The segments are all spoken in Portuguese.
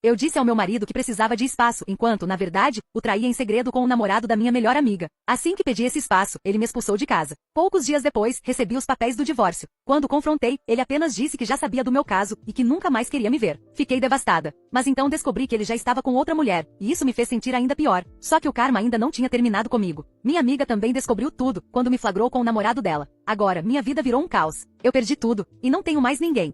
Eu disse ao meu marido que precisava de espaço, enquanto, na verdade, o traía em segredo com o namorado da minha melhor amiga. Assim que pedi esse espaço, ele me expulsou de casa. Poucos dias depois, recebi os papéis do divórcio. Quando confrontei, ele apenas disse que já sabia do meu caso e que nunca mais queria me ver. Fiquei devastada. Mas então descobri que ele já estava com outra mulher, e isso me fez sentir ainda pior. Só que o karma ainda não tinha terminado comigo. Minha amiga também descobriu tudo, quando me flagrou com o namorado dela. Agora, minha vida virou um caos. Eu perdi tudo, e não tenho mais ninguém.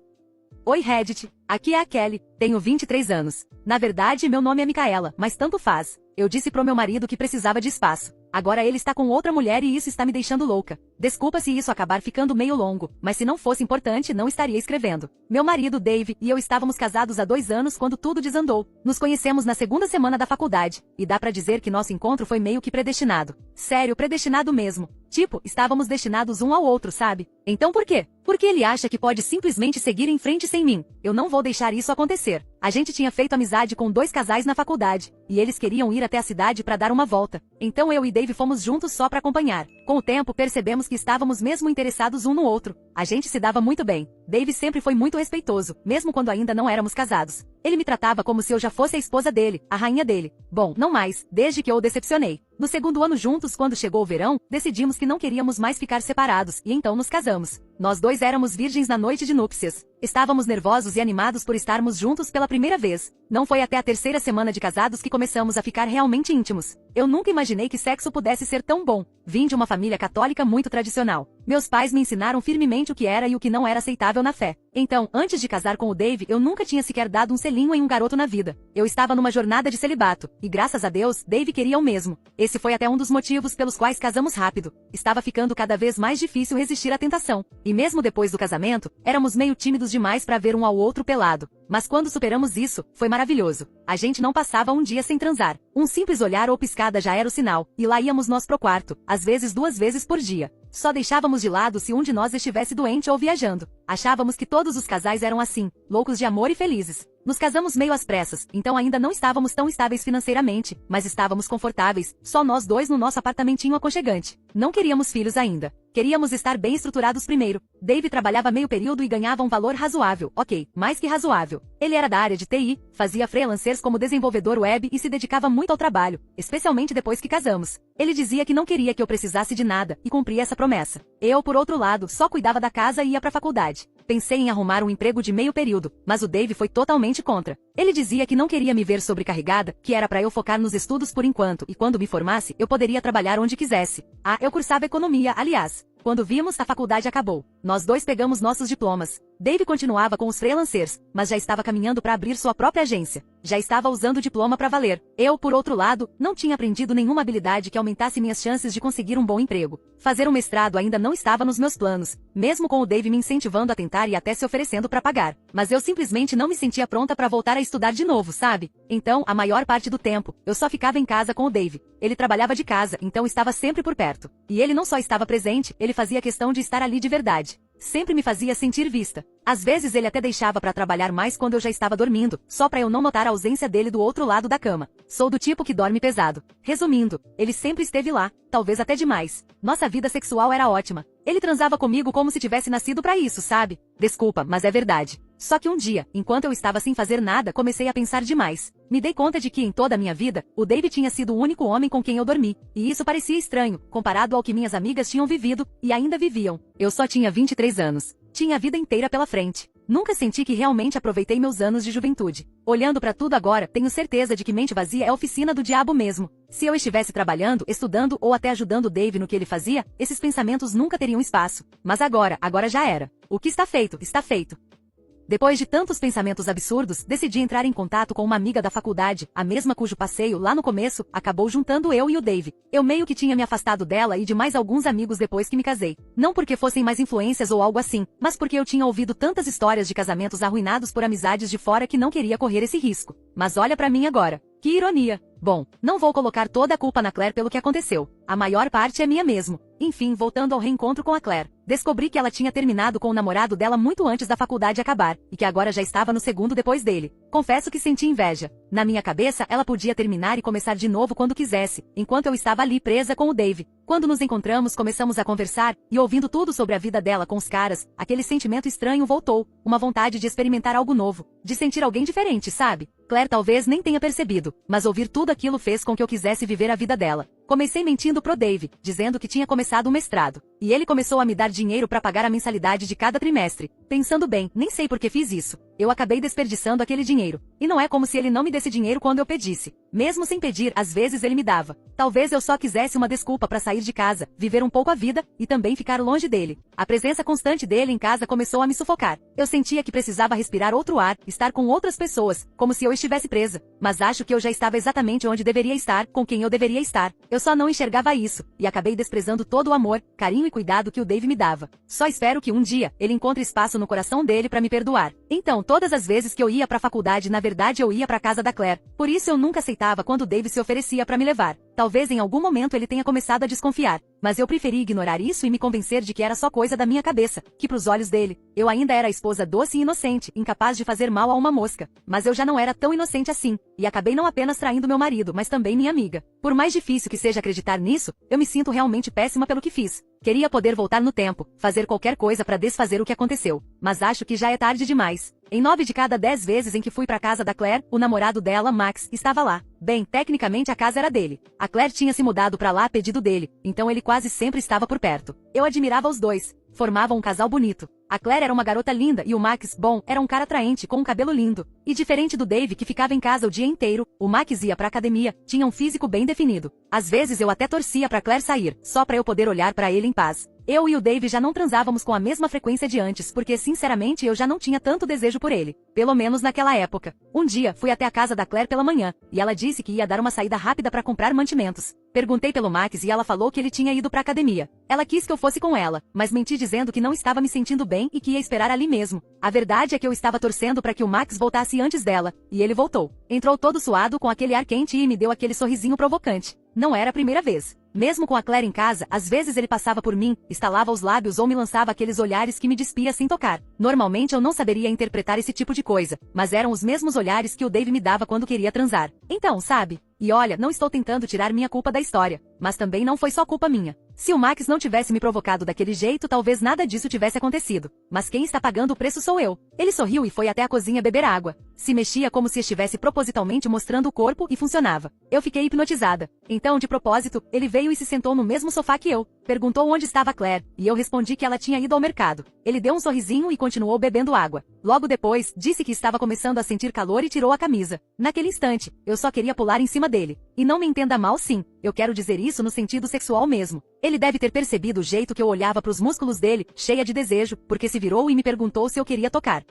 Oi Reddit, aqui é a Kelly, tenho 23 anos. Na verdade, meu nome é Micaela, mas tanto faz. Eu disse pro meu marido que precisava de espaço. Agora ele está com outra mulher e isso está me deixando louca. Desculpa se isso acabar ficando meio longo, mas se não fosse importante não estaria escrevendo. Meu marido, Dave, e eu estávamos casados há 2 anos quando tudo desandou. Nos conhecemos na segunda semana da faculdade, e dá pra dizer que nosso encontro foi meio que predestinado. Sério, predestinado mesmo. Tipo, estávamos destinados um ao outro, sabe? Então por quê? Porque ele acha que pode simplesmente seguir em frente sem mim. Eu não vou deixar isso acontecer. A gente tinha feito amizade com 2 casais na faculdade, e eles queriam ir até a cidade para dar uma volta. Então eu e Dave fomos juntos só para acompanhar. Com o tempo percebemos que estávamos mesmo interessados um no outro. A gente se dava muito bem. Dave sempre foi muito respeitoso, mesmo quando ainda não éramos casados. Ele me tratava como se eu já fosse a esposa dele, a rainha dele. Bom, não mais, desde que eu o decepcionei. No segundo ano juntos, quando chegou o verão, decidimos que não queríamos mais ficar separados, e então nos casamos. Nós 2 éramos virgens na noite de núpcias. Estávamos nervosos e animados por estarmos juntos pela primeira vez. Não foi até a 3ª semana de casados que começamos a ficar realmente íntimos. Eu nunca imaginei que sexo pudesse ser tão bom. Vim de uma família católica muito tradicional. Meus pais me ensinaram firmemente o que era e o que não era aceitável na fé. Então, antes de casar com o Dave, eu nunca tinha sequer dado um selinho em um garoto na vida. Eu estava numa jornada de celibato, e graças a Deus, Dave queria o mesmo. Esse foi até um dos motivos pelos quais casamos rápido. Estava ficando cada vez mais difícil resistir à tentação. E mesmo depois do casamento, éramos meio tímidos demais para ver um ao outro pelado. Mas quando superamos isso, foi maravilhoso. A gente não passava um dia sem transar. Um simples olhar ou piscada já era o sinal, e lá íamos nós pro quarto, às vezes 2 vezes por dia. Só deixávamos de lado se um de nós estivesse doente ou viajando. Achávamos que todos os casais eram assim, loucos de amor e felizes. Nos casamos meio às pressas, então ainda não estávamos tão estáveis financeiramente, mas estávamos confortáveis, só nós 2 no nosso apartamentinho aconchegante. Não queríamos filhos ainda. Queríamos estar bem estruturados primeiro. Dave trabalhava meio período e ganhava um valor razoável, ok, mais que razoável. Ele era da área de TI, fazia freelancers como desenvolvedor web e se dedicava muito ao trabalho, especialmente depois que casamos. Ele dizia que não queria que eu precisasse de nada, e cumpria essa promessa. Eu, por outro lado, só cuidava da casa e ia pra faculdade. Pensei em arrumar um emprego de meio período, mas o Dave foi totalmente contra. Ele dizia que não queria me ver sobrecarregada, que era pra eu focar nos estudos por enquanto, e quando me formasse, eu poderia trabalhar onde quisesse. Ah, eu cursava economia, aliás. Quando vimos, a faculdade acabou. Nós 2 pegamos nossos diplomas. Dave continuava com os freelancers, mas já estava caminhando para abrir sua própria agência. Já estava usando o diploma para valer. Eu, por outro lado, não tinha aprendido nenhuma habilidade que aumentasse minhas chances de conseguir um bom emprego. Fazer um mestrado ainda não estava nos meus planos, mesmo com o Dave me incentivando a tentar e até se oferecendo para pagar. Mas eu simplesmente não me sentia pronta para voltar a estudar de novo, sabe? Então, a maior parte do tempo, eu só ficava em casa com o Dave. Ele trabalhava de casa, então estava sempre por perto. E ele não só estava presente, ele fazia questão de estar ali de verdade. Sempre me fazia sentir vista. Às vezes ele até deixava para trabalhar mais quando eu já estava dormindo, só para eu não notar a ausência dele do outro lado da cama. Sou do tipo que dorme pesado. Resumindo, ele sempre esteve lá, talvez até demais. Nossa vida sexual era ótima. Ele transava comigo como se tivesse nascido para isso, sabe? Desculpa, mas é verdade. Só que um dia, enquanto eu estava sem fazer nada, comecei a pensar demais. Me dei conta de que em toda a minha vida, o Dave tinha sido o único homem com quem eu dormi. E isso parecia estranho, comparado ao que minhas amigas tinham vivido, e ainda viviam. Eu só tinha 23 anos. Tinha a vida inteira pela frente. Nunca senti que realmente aproveitei meus anos de juventude. Olhando pra tudo agora, tenho certeza de que mente vazia é a oficina do diabo mesmo. Se eu estivesse trabalhando, estudando ou até ajudando o Dave no que ele fazia, esses pensamentos nunca teriam espaço. Mas agora já era. O que está feito, está feito. Depois de tantos pensamentos absurdos, decidi entrar em contato com uma amiga da faculdade, a mesma cujo passeio lá no começo acabou juntando eu e o Dave. Eu meio que tinha me afastado dela e de mais alguns amigos depois que me casei. Não porque fossem mais influências ou algo assim, mas porque eu tinha ouvido tantas histórias de casamentos arruinados por amizades de fora que não queria correr esse risco. Mas olha pra mim agora. Que ironia. Bom, não vou colocar toda a culpa na Claire pelo que aconteceu. A maior parte é minha mesmo. Enfim, voltando ao reencontro com a Claire. Descobri que ela tinha terminado com o namorado dela muito antes da faculdade acabar, e que agora já estava no segundo depois dele. Confesso que senti inveja. Na minha cabeça, ela podia terminar e começar de novo quando quisesse, enquanto eu estava ali presa com o Dave. Quando nos encontramos, começamos a conversar, e ouvindo tudo sobre a vida dela com os caras, aquele sentimento estranho voltou, uma vontade de experimentar algo novo, de sentir alguém diferente, sabe? Claire talvez nem tenha percebido, mas ouvir tudo aquilo fez com que eu quisesse viver a vida dela. Comecei mentindo pro Dave, dizendo que tinha começado o mestrado. E ele começou a me dar dinheiro para pagar a mensalidade de cada trimestre. Pensando bem, nem sei por que fiz isso. Eu acabei desperdiçando aquele dinheiro. E não é como se ele não me desse dinheiro quando eu pedisse. Mesmo sem pedir, às vezes ele me dava. Talvez eu só quisesse uma desculpa para sair de casa, viver um pouco a vida, e também ficar longe dele. A presença constante dele em casa começou a me sufocar. Eu sentia que precisava respirar outro ar, estar com outras pessoas, como se eu estivesse presa. Mas acho que eu já estava exatamente onde deveria estar, com quem eu deveria estar. Eu só não enxergava isso, e acabei desprezando todo o amor, carinho e cuidado que o Dave me dava. Só espero que um dia, ele encontre espaço no coração dele para me perdoar. Então, todas as vezes que eu ia pra faculdade, na verdade eu ia pra casa da Claire. Por isso eu nunca aceitava quando o Dave se oferecia para me levar. Talvez em algum momento ele tenha começado a desconfiar, mas eu preferi ignorar isso e me convencer de que era só coisa da minha cabeça, que pros olhos dele, eu ainda era a esposa doce e inocente, incapaz de fazer mal a uma mosca. Mas eu já não era tão inocente assim, e acabei não apenas traindo meu marido, mas também minha amiga. Por mais difícil que seja acreditar nisso, eu me sinto realmente péssima pelo que fiz. Queria poder voltar no tempo, fazer qualquer coisa para desfazer o que aconteceu, mas acho que já é tarde demais. Em 9 de cada 10 vezes em que fui pra casa da Claire, o namorado dela, Max, estava lá. Bem, tecnicamente a casa era dele. A Claire tinha se mudado pra lá a pedido dele, então ele quase sempre estava por perto. Eu admirava os dois. Formavam um casal bonito. A Claire era uma garota linda e o Max, bom, era um cara atraente com um cabelo lindo. E diferente do Dave que ficava em casa o dia inteiro, o Max ia pra academia, tinha um físico bem definido. Às vezes eu até torcia pra Claire sair, só pra eu poder olhar pra ele em paz. Eu e o Dave já não transávamos com a mesma frequência de antes, porque sinceramente eu já não tinha tanto desejo por ele. Pelo menos naquela época. Um dia, fui até a casa da Claire pela manhã, e ela disse que ia dar uma saída rápida pra comprar mantimentos. Perguntei pelo Max e ela falou que ele tinha ido pra academia. Ela quis que eu fosse com ela, mas menti dizendo que não estava me sentindo bem e que ia esperar ali mesmo. A verdade é que eu estava torcendo para que o Max voltasse antes dela, e ele voltou. Entrou todo suado com aquele ar quente e me deu aquele sorrisinho provocante. Não era a primeira vez. Mesmo com a Claire em casa, às vezes ele passava por mim, estalava os lábios ou me lançava aqueles olhares que me despia sem tocar. Normalmente eu não saberia interpretar esse tipo de coisa, mas eram os mesmos olhares que o Dave me dava quando queria transar. Então, sabe? E olha, não estou tentando tirar minha culpa da história, mas também não foi só culpa minha. Se o Max não tivesse me provocado daquele jeito, talvez nada disso tivesse acontecido. Mas quem está pagando o preço sou eu. Ele sorriu e foi até a cozinha beber água. Se mexia como se estivesse propositalmente mostrando o corpo e funcionava. Eu fiquei hipnotizada. Então, de propósito, ele veio e se sentou no mesmo sofá que eu. Perguntou onde estava Claire, e eu respondi que ela tinha ido ao mercado. Ele deu um sorrisinho e continuou bebendo água. Logo depois, disse que estava começando a sentir calor e tirou a camisa. Naquele instante, eu só queria pular em cima dele. E não me entenda mal, sim. Eu quero dizer isso no sentido sexual mesmo. Ele deve ter percebido o jeito que eu olhava para os músculos dele, cheia de desejo, porque se virou e me perguntou se eu queria tocar.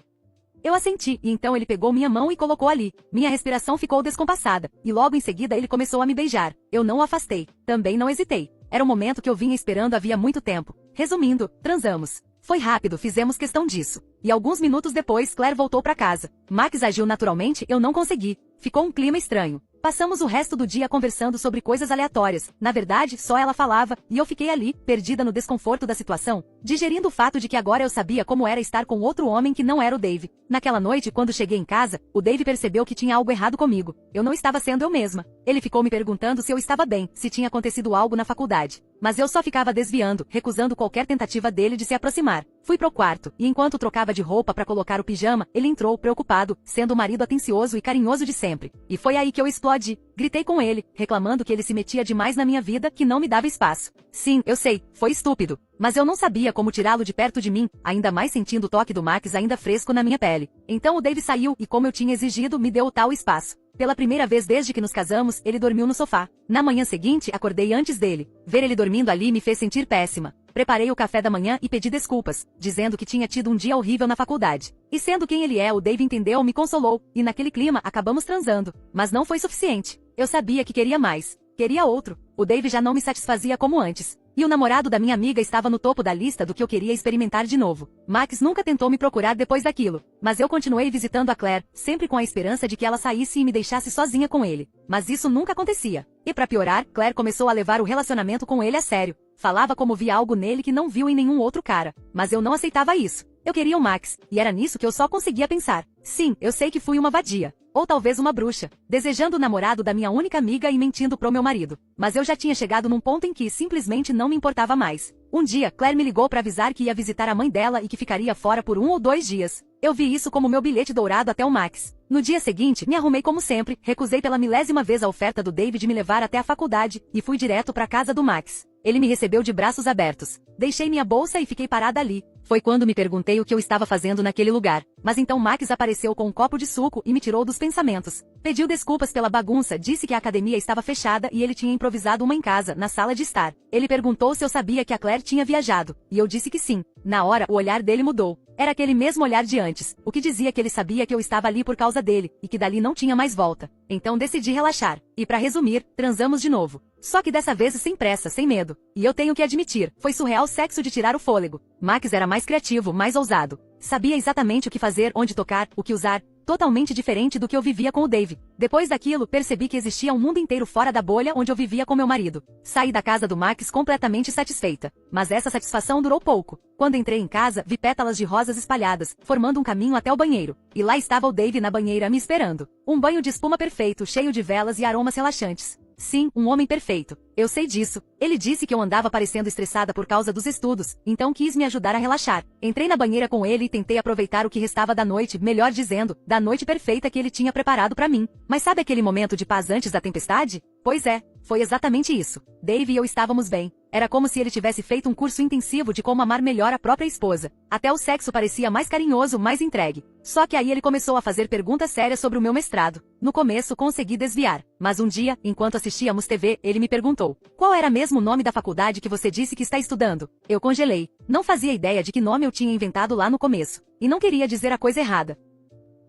Eu assenti, e então ele pegou minha mão e colocou ali. Minha respiração ficou descompassada, e logo em seguida ele começou a me beijar. Eu não o afastei. Também não hesitei. Era o momento que eu vinha esperando havia muito tempo. Resumindo, transamos. Foi rápido, fizemos questão disso. E alguns minutos depois, Claire voltou para casa. Max agiu naturalmente, eu não consegui. Ficou um clima estranho. Passamos o resto do dia conversando sobre coisas aleatórias. Na verdade, só ela falava, e eu fiquei ali, perdida no desconforto da situação, digerindo o fato de que agora eu sabia como era estar com outro homem que não era o Dave. Naquela noite, quando cheguei em casa, o Dave percebeu que tinha algo errado comigo. Eu não estava sendo eu mesma. Ele ficou me perguntando se eu estava bem, se tinha acontecido algo na faculdade. Mas eu só ficava desviando, recusando qualquer tentativa dele de se aproximar. Fui pro quarto, e enquanto trocava de roupa para colocar o pijama, ele entrou, preocupado, sendo o marido atencioso e carinhoso de sempre. E foi aí que eu explodi. Gritei com ele, reclamando que ele se metia demais na minha vida, que não me dava espaço. Sim, eu sei, foi estúpido. Mas eu não sabia como tirá-lo de perto de mim, ainda mais sentindo o toque do Max ainda fresco na minha pele. Então o Dave saiu e, como eu tinha exigido, me deu o tal espaço. Pela primeira vez desde que nos casamos, ele dormiu no sofá. Na manhã seguinte, acordei antes dele. Ver ele dormindo ali me fez sentir péssima. Preparei o café da manhã e pedi desculpas, dizendo que tinha tido um dia horrível na faculdade. E sendo quem ele é, o Dave entendeu, me consolou, e naquele clima acabamos transando. Mas não foi suficiente. Eu sabia que queria mais. Queria outro. O Dave já não me satisfazia como antes. E o namorado da minha amiga estava no topo da lista do que eu queria experimentar de novo. Max nunca tentou me procurar depois daquilo. Mas eu continuei visitando a Claire, sempre com a esperança de que ela saísse e me deixasse sozinha com ele. Mas isso nunca acontecia. E pra piorar, Claire começou a levar o relacionamento com ele a sério. Falava como via algo nele que não viu em nenhum outro cara. Mas eu não aceitava isso. Eu queria o Max, e era nisso que eu só conseguia pensar. Sim, eu sei que fui uma vadia. Ou talvez uma bruxa, desejando o namorado da minha única amiga e mentindo pro meu marido. Mas eu já tinha chegado num ponto em que simplesmente não me importava mais. Um dia, Claire me ligou para avisar que ia visitar a mãe dela e que ficaria fora por 1 ou 2 dias. Eu vi isso como meu bilhete dourado até o Max. No dia seguinte, me arrumei como sempre, recusei pela milésima vez a oferta do David de me levar até a faculdade, e fui direto para a casa do Max. Ele me recebeu de braços abertos. Deixei minha bolsa e fiquei parada ali. Foi quando me perguntei o que eu estava fazendo naquele lugar. Mas então Max apareceu com um copo de suco e me tirou dos pensamentos. Pediu desculpas pela bagunça, disse que a academia estava fechada e ele tinha improvisado uma em casa, na sala de estar. Ele perguntou se eu sabia que a Claire tinha viajado, e eu disse que sim. Na hora, o olhar dele mudou. Era aquele mesmo olhar de antes, o que dizia que ele sabia que eu estava ali por causa dele, e que dali não tinha mais volta. Então decidi relaxar. E para resumir, transamos de novo. Só que dessa vez sem pressa, sem medo. E eu tenho que admitir, foi surreal sexo de tirar o fôlego. Max era mais criativo, mais ousado. Sabia exatamente o que fazer, onde tocar, o que usar. Totalmente diferente do que eu vivia com o Dave. Depois daquilo, percebi que existia um mundo inteiro fora da bolha onde eu vivia com meu marido. Saí da casa do Max completamente satisfeita. Mas essa satisfação durou pouco. Quando entrei em casa, vi pétalas de rosas espalhadas, formando um caminho até o banheiro. E lá estava o Dave na banheira me esperando. Um banho de espuma perfeito, cheio de velas e aromas relaxantes. Sim, um homem perfeito. Eu sei disso. Ele disse que eu andava parecendo estressada por causa dos estudos, então quis me ajudar a relaxar. Entrei na banheira com ele e tentei aproveitar o que restava da noite, melhor dizendo, da noite perfeita que ele tinha preparado para mim. Mas sabe aquele momento de paz antes da tempestade? Pois é, foi exatamente isso. Dave e eu estávamos bem. Era como se ele tivesse feito um curso intensivo de como amar melhor a própria esposa. Até o sexo parecia mais carinhoso, mais entregue. Só que aí ele começou a fazer perguntas sérias sobre o meu mestrado. No começo consegui desviar, mas um dia, enquanto assistíamos TV, ele me perguntou: qual era mesmo o nome da faculdade que você disse que está estudando? Eu congelei. Não fazia ideia de que nome eu tinha inventado lá no começo. E não queria dizer a coisa errada.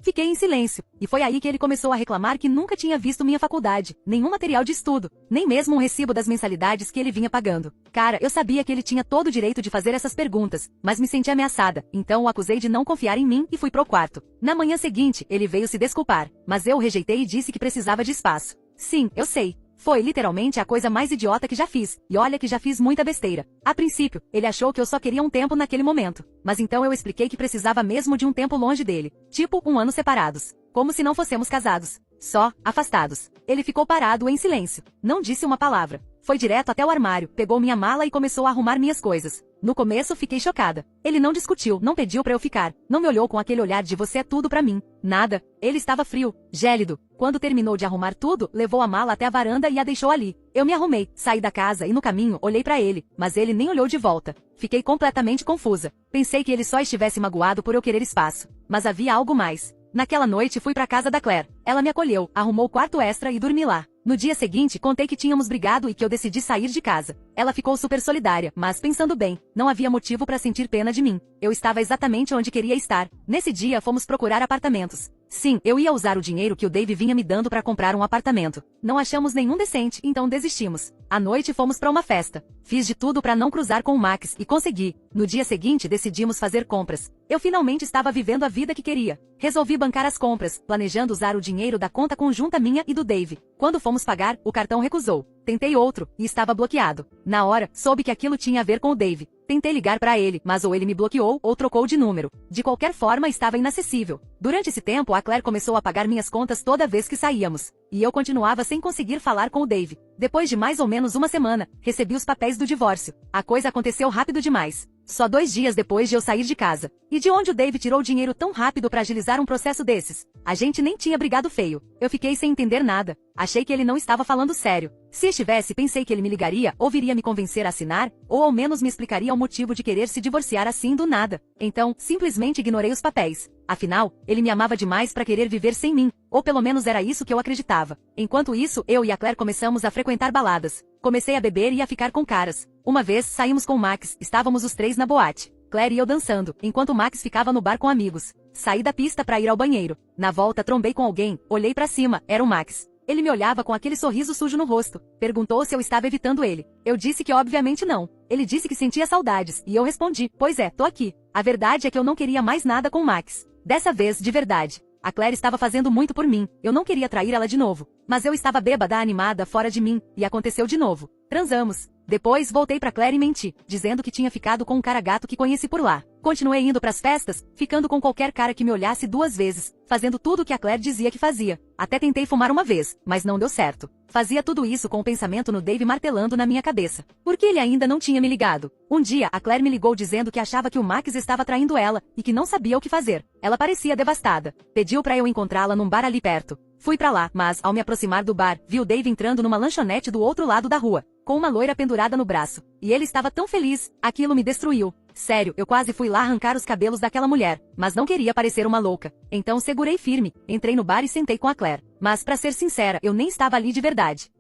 Fiquei em silêncio, e foi aí que ele começou a reclamar que nunca tinha visto minha faculdade, nenhum material de estudo, nem mesmo um recibo das mensalidades que ele vinha pagando. Cara, eu sabia que ele tinha todo o direito de fazer essas perguntas, mas me senti ameaçada, então o acusei de não confiar em mim e fui pro quarto. Na manhã seguinte, ele veio se desculpar, mas eu o rejeitei e disse que precisava de espaço. Sim, eu sei. Foi literalmente a coisa mais idiota que já fiz, e olha que já fiz muita besteira. A princípio, ele achou que eu só queria um tempo naquele momento. Mas então eu expliquei que precisava mesmo de um tempo longe dele. Tipo, 1 ano separados. Como se não fossemos casados. Só, afastados. Ele ficou parado em silêncio. Não disse uma palavra. Foi direto até o armário, pegou minha mala e começou a arrumar minhas coisas. No começo fiquei chocada. Ele não discutiu, não pediu pra eu ficar. Não me olhou com aquele olhar de você é tudo pra mim. Nada. Ele estava frio, gélido. Quando terminou de arrumar tudo, levou a mala até a varanda e a deixou ali. Eu me arrumei, saí da casa e no caminho olhei pra ele, mas ele nem olhou de volta. Fiquei completamente confusa. Pensei que ele só estivesse magoado por eu querer espaço. Mas havia algo mais. Naquela noite fui pra casa da Claire. Ela me acolheu, arrumou o quarto extra e dormi lá. No dia seguinte, contei que tínhamos brigado e que eu decidi sair de casa. Ela ficou super solidária, mas pensando bem, não havia motivo para sentir pena de mim. Eu estava exatamente onde queria estar. Nesse dia fomos procurar apartamentos. Sim, eu ia usar o dinheiro que o Dave vinha me dando para comprar um apartamento. Não achamos nenhum decente, então desistimos. À noite fomos para uma festa. Fiz de tudo para não cruzar com o Max e consegui. No dia seguinte decidimos fazer compras. Eu finalmente estava vivendo a vida que queria. Resolvi bancar as compras, planejando usar o dinheiro da conta conjunta minha e do Dave. Quando fomos pagar, o cartão recusou. Tentei outro, e estava bloqueado. Na hora, soube que aquilo tinha a ver com o Dave. Tentei ligar para ele, mas ou ele me bloqueou ou trocou de número. De qualquer forma, estava inacessível. Durante esse tempo, a Claire começou a pagar minhas contas toda vez que saíamos. E eu continuava sem conseguir falar com o Dave. Depois de mais ou menos uma semana, recebi os papéis do divórcio. A coisa aconteceu rápido demais. Só 2 dias depois de eu sair de casa. E de onde o Dave tirou dinheiro tão rápido para agilizar um processo desses? A gente nem tinha brigado feio. Eu fiquei sem entender nada. Achei que ele não estava falando sério. Se estivesse, pensei que ele me ligaria, ou viria me convencer a assinar, ou ao menos me explicaria o motivo de querer se divorciar assim do nada. Então, simplesmente ignorei os papéis. Afinal, ele me amava demais para querer viver sem mim, ou pelo menos era isso que eu acreditava. Enquanto isso, eu e a Claire começamos a frequentar baladas. Comecei a beber e a ficar com caras. Uma vez, saímos com o Max, estávamos os 3 na boate. Claire e eu dançando, enquanto o Max ficava no bar com amigos. Saí da pista para ir ao banheiro. Na volta, trombei com alguém, olhei para cima, era o Max. Ele me olhava com aquele sorriso sujo no rosto. Perguntou se eu estava evitando ele. Eu disse que obviamente não. Ele disse que sentia saudades, e eu respondi, pois é, tô aqui. A verdade é que eu não queria mais nada com o Max. Dessa vez, de verdade. A Claire estava fazendo muito por mim, eu não queria trair ela de novo. Mas eu estava bêbada, animada, fora de mim, e aconteceu de novo. Transamos. Depois voltei pra Claire e menti, dizendo que tinha ficado com um cara gato que conheci por lá. Continuei indo pras festas, ficando com qualquer cara que me olhasse 2 vezes, fazendo tudo o que a Claire dizia que fazia. Até tentei fumar uma vez, mas não deu certo. Fazia tudo isso com o pensamento no Dave martelando na minha cabeça. Porque ele ainda não tinha me ligado. Um dia, a Claire me ligou dizendo que achava que o Max estava traindo ela, e que não sabia o que fazer. Ela parecia devastada. Pediu pra eu encontrá-la num bar ali perto. Fui pra lá, mas, ao me aproximar do bar, vi o Dave entrando numa lanchonete do outro lado da rua, com uma loira pendurada no braço. E ele estava tão feliz, aquilo me destruiu. Sério, eu quase fui lá arrancar os cabelos daquela mulher, mas não queria parecer uma louca. Então segurei firme, entrei no bar e sentei com a Claire. Mas, pra ser sincera, eu nem estava ali de verdade.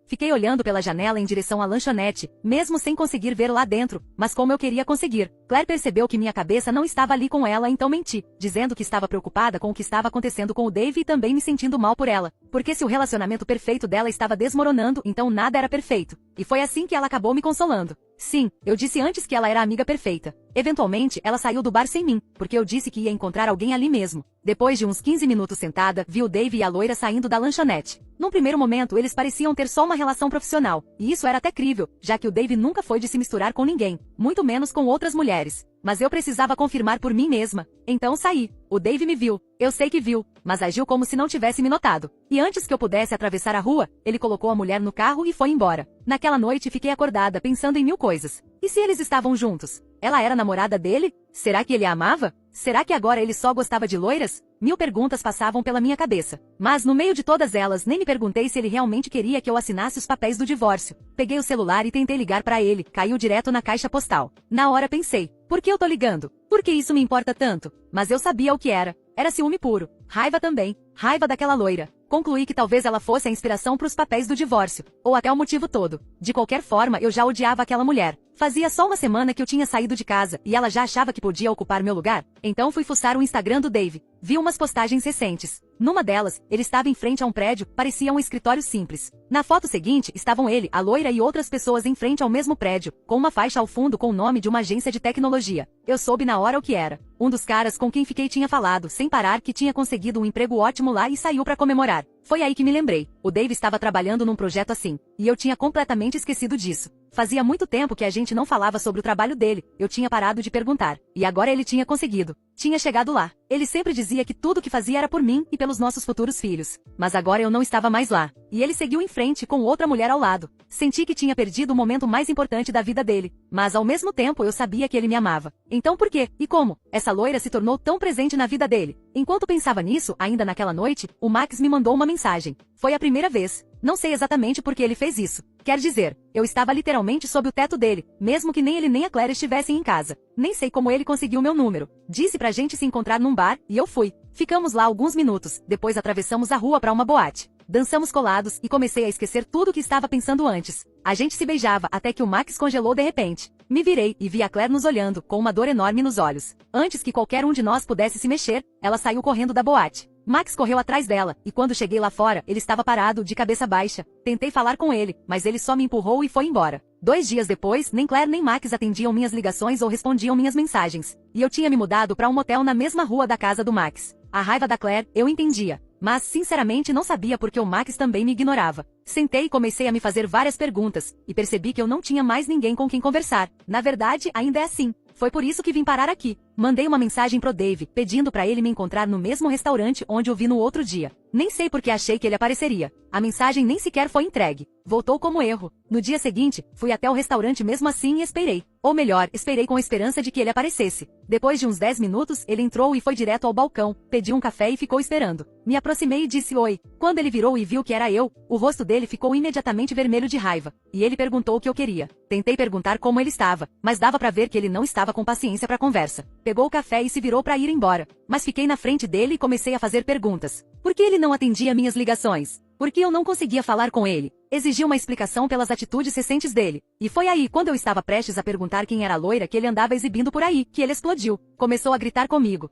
Fiquei olhando pela janela em direção à lanchonete, mesmo sem conseguir ver lá dentro, mas como eu queria conseguir. Claire percebeu que minha cabeça não estava ali com ela, então menti, dizendo que estava preocupada com o que estava acontecendo com o Dave e também me sentindo mal por ela. Porque se o relacionamento perfeito dela estava desmoronando, então nada era perfeito. E foi assim que ela acabou me consolando. Sim, eu disse antes que ela era a amiga perfeita. Eventualmente, ela saiu do bar sem mim, porque eu disse que ia encontrar alguém ali mesmo. Depois de uns 15 minutos sentada, vi o Dave e a loira saindo da lanchonete. Num primeiro momento, eles pareciam ter só uma relação profissional, e isso era até crível, já que o Dave nunca foi de se misturar com ninguém, muito menos com outras mulheres. Mas eu precisava confirmar por mim mesma. Então saí. O Dave me viu. Eu sei que viu, mas agiu como se não tivesse me notado. E antes que eu pudesse atravessar a rua, ele colocou a mulher no carro e foi embora. Naquela noite fiquei acordada pensando em 1000 coisas. E se eles estavam juntos? Ela era namorada dele? Será que ele a amava? Será que agora ele só gostava de loiras? 1000 perguntas passavam pela minha cabeça. Mas no meio de todas elas, nem me perguntei se ele realmente queria que eu assinasse os papéis do divórcio. Peguei o celular e tentei ligar pra ele, caiu direto na caixa postal. Na hora pensei, por que eu tô ligando? Por que isso me importa tanto? Mas eu sabia o que era. Era ciúme puro. Raiva também. Raiva daquela loira. Concluí que talvez ela fosse a inspiração para os papéis do divórcio, ou até o motivo todo. De qualquer forma, eu já odiava aquela mulher. Fazia só uma semana que eu tinha saído de casa, e ela já achava que podia ocupar meu lugar. Então fui fuçar o Instagram do Dave. Vi umas postagens recentes. Numa delas, ele estava em frente a um prédio, parecia um escritório simples. Na foto seguinte, estavam ele, a loira e outras pessoas em frente ao mesmo prédio, com uma faixa ao fundo com o nome de uma agência de tecnologia. Eu soube na hora o que era. Um dos caras com quem fiquei tinha falado, sem parar, que tinha conseguido um emprego ótimo lá e saiu para comemorar. Foi aí que me lembrei. O Dave estava trabalhando num projeto assim, e eu tinha completamente esquecido disso. Fazia muito tempo que a gente não falava sobre o trabalho dele, eu tinha parado de perguntar. E agora ele tinha conseguido. Tinha chegado lá. Ele sempre dizia que tudo que fazia era por mim e pelos nossos futuros filhos. Mas agora eu não estava mais lá. E ele seguiu em frente com outra mulher ao lado. Senti que tinha perdido o momento mais importante da vida dele. Mas ao mesmo tempo eu sabia que ele me amava. Então por quê? E como? Essa loira se tornou tão presente na vida dele. Enquanto pensava nisso, ainda naquela noite, o Max me mandou uma mensagem. Foi a primeira vez. Não sei exatamente por que ele fez isso. Quer dizer, eu estava literalmente sob o teto dele, mesmo que nem ele nem a Claire estivessem em casa. Nem sei como ele conseguiu meu número. Disse pra gente se encontrar num bar, e eu fui. Ficamos lá alguns minutos, depois atravessamos a rua pra uma boate. Dançamos colados e comecei a esquecer tudo o que estava pensando antes. A gente se beijava até que o Max congelou de repente. Me virei e vi a Claire nos olhando, com uma dor enorme nos olhos. Antes que qualquer um de nós pudesse se mexer, ela saiu correndo da boate. Max correu atrás dela, e quando cheguei lá fora, ele estava parado, de cabeça baixa. Tentei falar com ele, mas ele só me empurrou e foi embora. 2 dias depois, nem Claire nem Max atendiam minhas ligações ou respondiam minhas mensagens. E eu tinha me mudado para um motel na mesma rua da casa do Max. A raiva da Claire, eu entendia. Mas, sinceramente, não sabia porque o Max também me ignorava. Sentei e comecei a me fazer várias perguntas, e percebi que eu não tinha mais ninguém com quem conversar. Na verdade, ainda é assim. Foi por isso que vim parar aqui. Mandei uma mensagem pro Dave, pedindo pra ele me encontrar no mesmo restaurante onde o vi no outro dia. Nem sei porque achei que ele apareceria. A mensagem nem sequer foi entregue. Voltou como erro. No dia seguinte, fui até o restaurante mesmo assim e esperei. Ou melhor, esperei com a esperança de que ele aparecesse. Depois de uns 10 minutos, ele entrou e foi direto ao balcão, pediu um café e ficou esperando. Me aproximei e disse oi. Quando ele virou e viu que era eu, o rosto dele ficou imediatamente vermelho de raiva. E ele perguntou o que eu queria. Tentei perguntar como ele estava, mas dava pra ver que ele não estava com paciência pra conversa. Pegou o café e se virou pra ir embora. Mas fiquei na frente dele e comecei a fazer perguntas. Por que ele não atendia minhas ligações? Por que eu não conseguia falar com ele? Exigi uma explicação pelas atitudes recentes dele. E foi aí, quando eu estava prestes a perguntar quem era a loira que ele andava exibindo por aí, que ele explodiu. Começou a gritar comigo.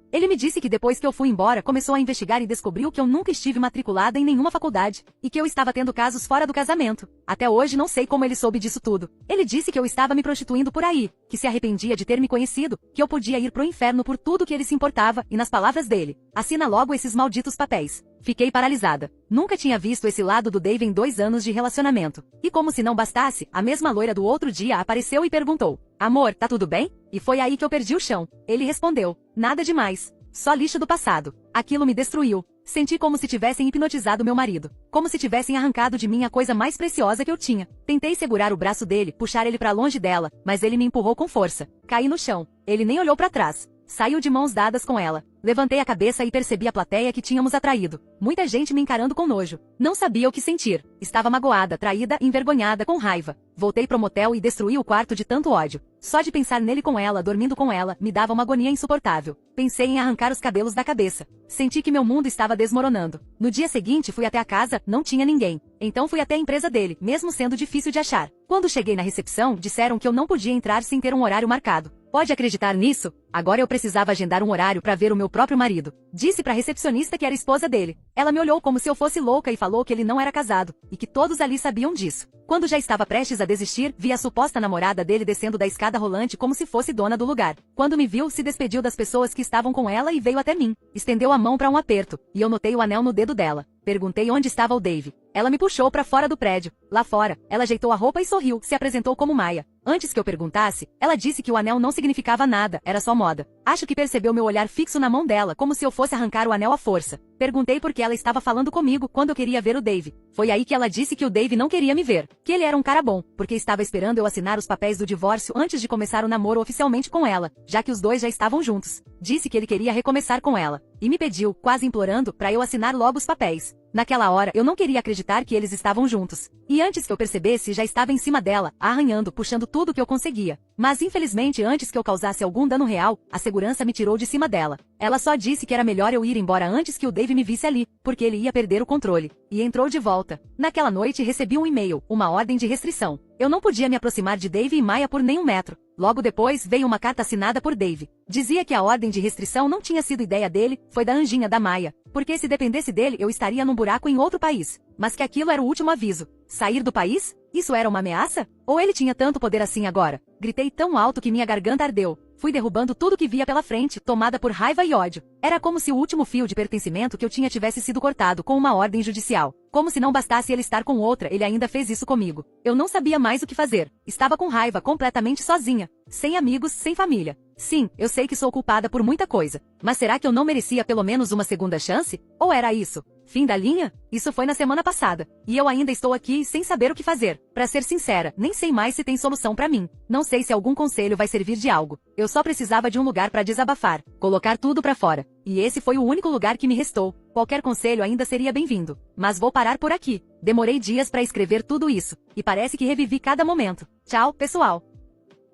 Ele me disse que depois que eu fui embora, começou a investigar e descobriu que eu nunca estive matriculada em nenhuma faculdade, e que eu estava tendo casos fora do casamento. Até hoje não sei como ele soube disso tudo. Ele disse que eu estava me prostituindo por aí, que se arrependia de ter me conhecido, que eu podia ir pro inferno por tudo que ele se importava, e nas palavras dele, Assina logo esses malditos papéis. Fiquei paralisada. Nunca tinha visto esse lado do Dave em 2 anos de relacionamento. E como se não bastasse, a mesma loira do outro dia apareceu e perguntou: amor, tá tudo bem? E foi aí que eu perdi o chão. Ele respondeu: nada demais. Só lixo do passado. Aquilo me destruiu. Senti como se tivessem hipnotizado meu marido. Como se tivessem arrancado de mim a coisa mais preciosa que eu tinha. Tentei segurar o braço dele, puxar ele pra longe dela, mas ele me empurrou com força. Caí no chão. Ele nem olhou pra trás. Saiu de mãos dadas com ela. Levantei a cabeça e percebi a plateia que tínhamos atraído. Muita gente me encarando com nojo. Não sabia o que sentir. Estava magoada, traída, envergonhada, com raiva. Voltei pro motel e destruí o quarto de tanto ódio. Só de pensar nele com ela, dormindo com ela, me dava uma agonia insuportável. Pensei em arrancar os cabelos da cabeça. Senti que meu mundo estava desmoronando. No dia seguinte fui até a casa, não tinha ninguém. Então fui até a empresa dele, mesmo sendo difícil de achar. Quando cheguei na recepção, disseram que eu não podia entrar sem ter um horário marcado. Pode acreditar nisso? Agora eu precisava agendar um horário para ver o meu próprio marido. Disse para a recepcionista que era esposa dele. Ela me olhou como se eu fosse louca e falou que ele não era casado, e que todos ali sabiam disso. Quando já estava prestes a desistir, vi a suposta namorada dele descendo da escada rolante como se fosse dona do lugar. Quando me viu, se despediu das pessoas que estavam com ela e veio até mim. Estendeu a mão para um aperto, e eu notei o anel no dedo dela. Perguntei onde estava o Dave. Ela me puxou para fora do prédio. Lá fora, ela ajeitou a roupa e sorriu, se apresentou como Maia. Antes que eu perguntasse, ela disse que o anel não significava nada, era só moda. Acho que percebeu meu olhar fixo na mão dela, como se eu fosse arrancar o anel à força. Perguntei por que ela estava falando comigo quando eu queria ver o Dave. Foi aí que ela disse que o Dave não queria me ver, que ele era um cara bom, porque estava esperando eu assinar os papéis do divórcio antes de começar o namoro oficialmente com ela, já que os dois já estavam juntos. Disse que ele queria recomeçar com ela. E me pediu, quase implorando, para eu assinar logo os papéis. Naquela hora, eu não queria acreditar que eles estavam juntos. E antes que eu percebesse, já estava em cima dela, arranhando, puxando tudo que eu conseguia. Mas infelizmente, antes que eu causasse algum dano real, a segurança me tirou de cima dela. Ela só disse que era melhor eu ir embora antes que o Dave me visse ali, porque ele ia perder o controle. E entrou de volta. Naquela noite recebi um e-mail, uma ordem de restrição. Eu não podia me aproximar de Dave e Maia por nem 1 metro. Logo depois veio uma carta assinada por Dave. Dizia que a ordem de restrição não tinha sido ideia dele, foi da Anjinha da Maia. Porque se dependesse dele eu estaria num buraco em outro país. Mas que aquilo era o último aviso. Sair do país? Isso era uma ameaça? Ou ele tinha tanto poder assim agora? Gritei tão alto que minha garganta ardeu. Fui derrubando tudo que via pela frente, tomada por raiva e ódio. Era como se o último fio de pertencimento que eu tinha tivesse sido cortado com uma ordem judicial. Como se não bastasse ele estar com outra, ele ainda fez isso comigo. Eu não sabia mais o que fazer. Estava com raiva, completamente sozinha. Sem amigos, sem família. Sim, eu sei que sou culpada por muita coisa. Mas será que eu não merecia pelo menos uma segunda chance? Ou era isso? Fim da linha? Isso foi na semana passada. E eu ainda estou aqui sem saber o que fazer. Pra ser sincera, nem sei mais se tem solução pra mim. Não sei se algum conselho vai servir de algo. Eu só precisava de um lugar pra desabafar. Colocar tudo pra fora. E esse foi o único lugar que me restou. Qualquer conselho ainda seria bem-vindo. Mas vou parar por aqui. Demorei dias pra escrever tudo isso. E parece que revivi cada momento. Tchau, pessoal.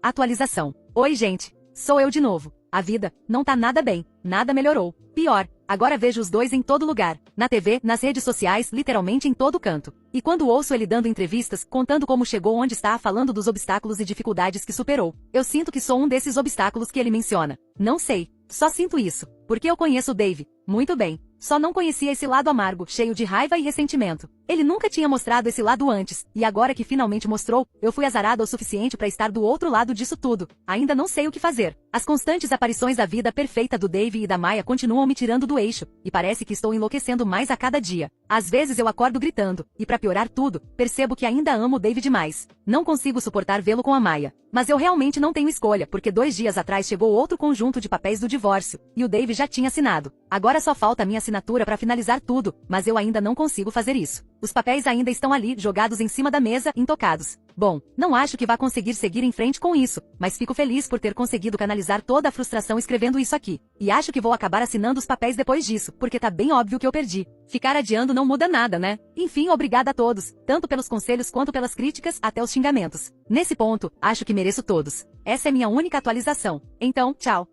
Atualização. Oi, gente. Sou eu de novo. A vida não tá nada bem. Nada melhorou. Pior. Agora vejo os dois em todo lugar. Na TV, nas redes sociais, literalmente em todo canto. E quando ouço ele dando entrevistas, contando como chegou onde está, falando dos obstáculos e dificuldades que superou, eu sinto que sou um desses obstáculos que ele menciona. Não sei. Só sinto isso. Porque eu conheço o Dave. Muito bem. Só não conhecia esse lado amargo, cheio de raiva e ressentimento. Ele nunca tinha mostrado esse lado antes, e agora que finalmente mostrou, eu fui azarada o suficiente para estar do outro lado disso tudo. Ainda não sei o que fazer. As constantes aparições da vida perfeita do Dave e da Maia continuam me tirando do eixo, e parece que estou enlouquecendo mais a cada dia. Às vezes eu acordo gritando, e para piorar tudo, percebo que ainda amo o Dave demais. Não consigo suportar vê-lo com a Maia. Mas eu realmente não tenho escolha, porque 2 dias atrás chegou outro conjunto de papéis do divórcio, e o Dave já tinha assinado. Agora só falta a minha assinatura para finalizar tudo, mas eu ainda não consigo fazer isso. Os papéis ainda estão ali, jogados em cima da mesa, intocados. Bom, não acho que vá conseguir seguir em frente com isso, mas fico feliz por ter conseguido canalizar toda a frustração escrevendo isso aqui. E acho que vou acabar assinando os papéis depois disso, porque tá bem óbvio que eu perdi. Ficar adiando não muda nada, né? Enfim, obrigada a todos, tanto pelos conselhos quanto pelas críticas, até os xingamentos. Nesse ponto, acho que mereço todos. Essa é minha única atualização. Então, tchau.